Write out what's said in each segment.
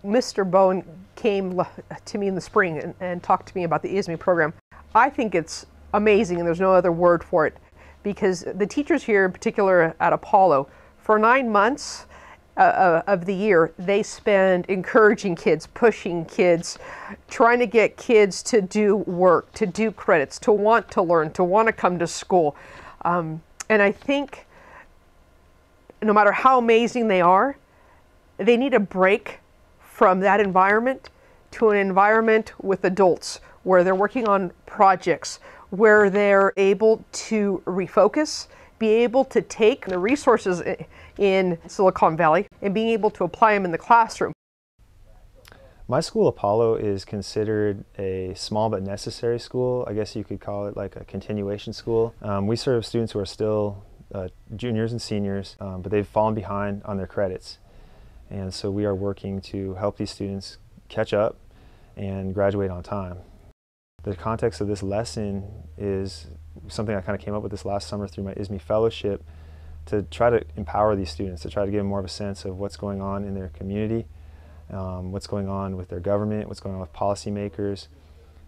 Mr. Bowen came to me in the spring and talked to me about the ISME program. I think it's amazing, and there's no other word for it, because the teachers here, in particular at Apollo, for 9 months of the year, they spend encouraging kids, pushing kids, trying to get kids to do work, to do credits, to want to learn, to want to come to school. And I think no matter how amazing they are, they need a break from that environment to an environment with adults where they're working on projects, where they're able to refocus, be able to take the resources in Silicon Valley and being able to apply them in the classroom. My school, Apollo, is considered a small but necessary school. I guess you could call it like a continuation school. We serve students who are still juniors and seniors, but they've fallen behind on their credits. And so we are working to help these students catch up and graduate on time. The context of this lesson is something I kind of came up with this last summer through my ISME fellowship, to try to empower these students, to try to give them more of a sense of what's going on in their community, what's going on with their government, what's going on with policymakers,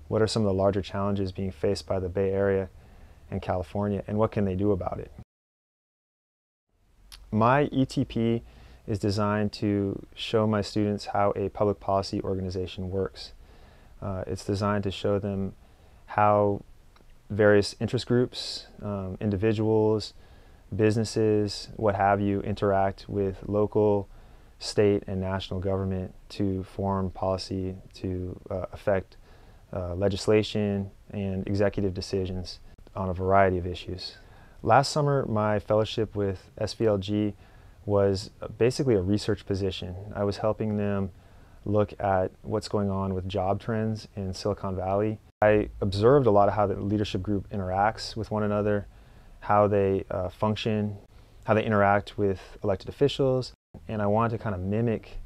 what are some of the larger challenges being faced by the Bay Area and California, and what can they do about it. My ETP is designed to show my students how a public policy organization works. It's designed to show them how various interest groups, individuals, businesses, what have you, interact with local, state, and national government to form policy, to affect legislation and executive decisions on a variety of issues. Last summer, my fellowship with SVLG was basically a research position. I was helping them look at what's going on with job trends in Silicon Valley. I observed a lot of how the leadership group interacts with one another, how they function, how they interact with elected officials, and I wanted to kind of mimic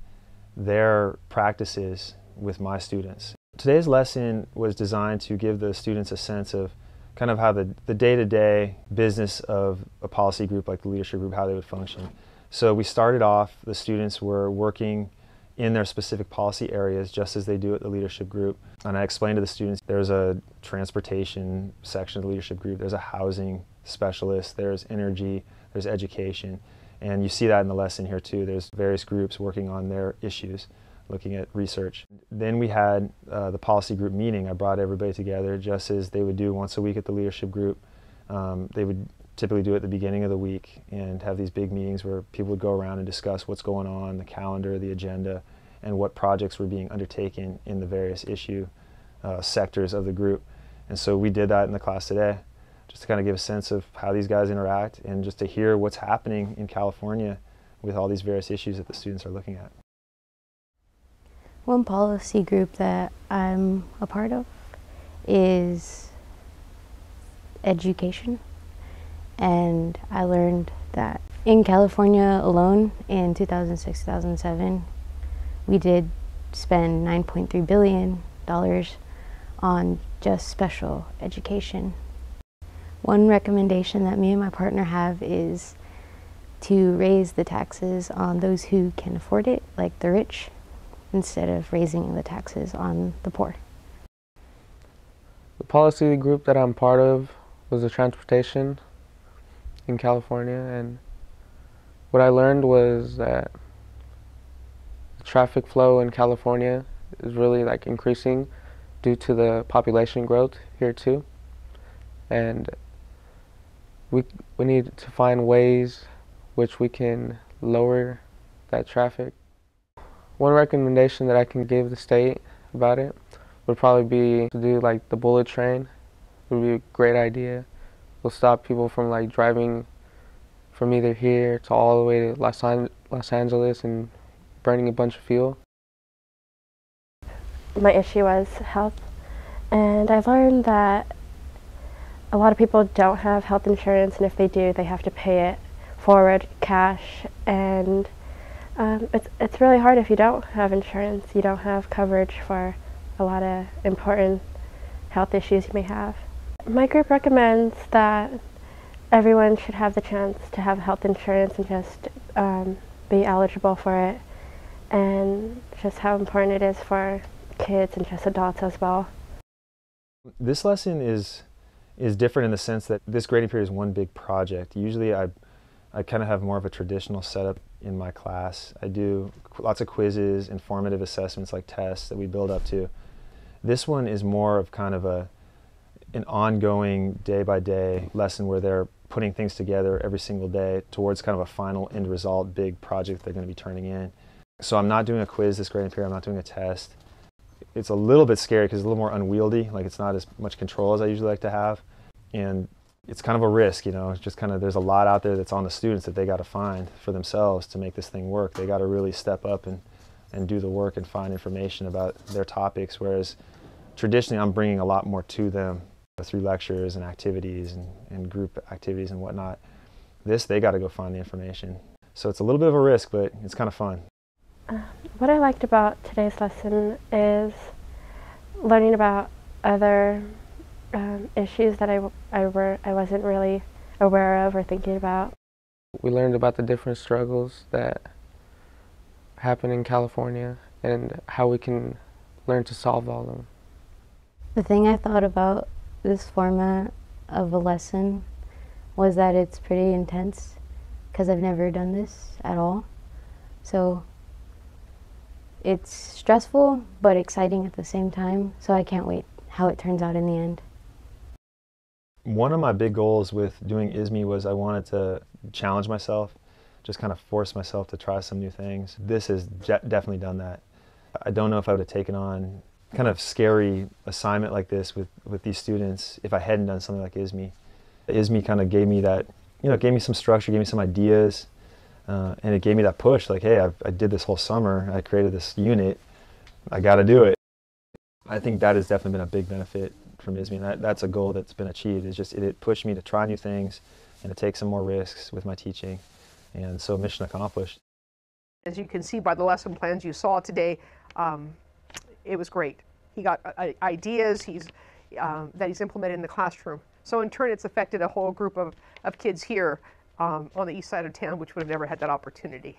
their practices with my students. Today's lesson was designed to give the students a sense of kind of how the day-to-day business of a policy group like the leadership group, how they would function. So we started off, the students were working in their specific policy areas just as they do at the leadership group. And I explained to the students there's a transportation section of the leadership group, there's a housing specialist, there's energy, there's education. And you see that in the lesson here too. There's various groups working on their issues, looking at research. Then we had the policy group meeting. I brought everybody together just as they would do once a week at the leadership group. They would typically do it at the beginning of the week and have these big meetings where people would go around and discuss what's going on, the calendar, the agenda, and what projects were being undertaken in the various issue sectors of the group. And so we did that in the class today, just to kind of give a sense of how these guys interact and just to hear what's happening in California with all these various issues that the students are looking at. One policy group that I'm a part of is education. And I learned that in California alone in 2006-2007, we did spend $9.3 billion on just special education. One recommendation that me and my partner have is to raise the taxes on those who can afford it, like the rich, instead of raising the taxes on the poor. The policy group that I'm part of was the transportation in California, and what I learned was that the traffic flow in California is really increasing due to the population growth here too, and we need to find ways which we can lower that traffic. One recommendation that I can give the state about it would probably be to do the bullet train. It would be a great idea. Will stop people from driving from either here to all the way to Los Angeles and burning a bunch of fuel. My issue was health, and I learned that a lot of people don't have health insurance, and if they do, they have to pay it forward cash, and it's really hard if you don't have insurance. You don't have coverage for a lot of important health issues you may have. My group recommends that everyone should have the chance to have health insurance and just be eligible for it, and just how important it is for kids and just adults as well. This lesson is different in the sense that this grading period is one big project. Usually I kind of have more of a traditional setup in my class. I do lots of quizzes, informative assessments like tests that we build up to. This one is more of kind of an ongoing day-by-day lesson where they're putting things together every single day towards kind of a final end result, big project they're going to be turning in. So I'm not doing a quiz this grading period, I'm not doing a test. It's a little bit scary because it's a little more unwieldy, like it's not as much control as I usually like to have. And it's kind of a risk, you know, it's just kind of, there's a lot out there that's on the students that they got to find for themselves to make this thing work. They got to really step up and do the work and find information about their topics, whereas traditionally I'm bringing a lot more to them through lectures and activities and group activities and whatnot. This, they got to go find the information. So it's a little bit of a risk, but it's kind of fun. What I liked about today's lesson is learning about other issues that I wasn't really aware of or thinking about. We learned about the different struggles that happen in California and how we can learn to solve all of them. The thing I thought about this format of a lesson was that it's pretty intense because I've never done this at all. So it's stressful but exciting at the same time, so I can't wait how it turns out in the end. One of my big goals with doing ISME was I wanted to challenge myself, just kind of force myself to try some new things. This has definitely done that. I don't know if I would have taken on kind of scary assignment like this with these students if I hadn't done something like ISME. ISME kind of gave me that, you know, it gave me some structure, gave me some ideas, and it gave me that push, like, hey, I did this whole summer, I created this unit, I got to do it. I think that has definitely been a big benefit from ISME, and that's a goal that's been achieved. It's just, it pushed me to try new things and to take some more risks with my teaching, and so mission accomplished. As you can see by the lesson plans you saw today, it was great. He got ideas that he's implemented in the classroom. So in turn, it's affected a whole group of kids here on the east side of town, which would have never had that opportunity.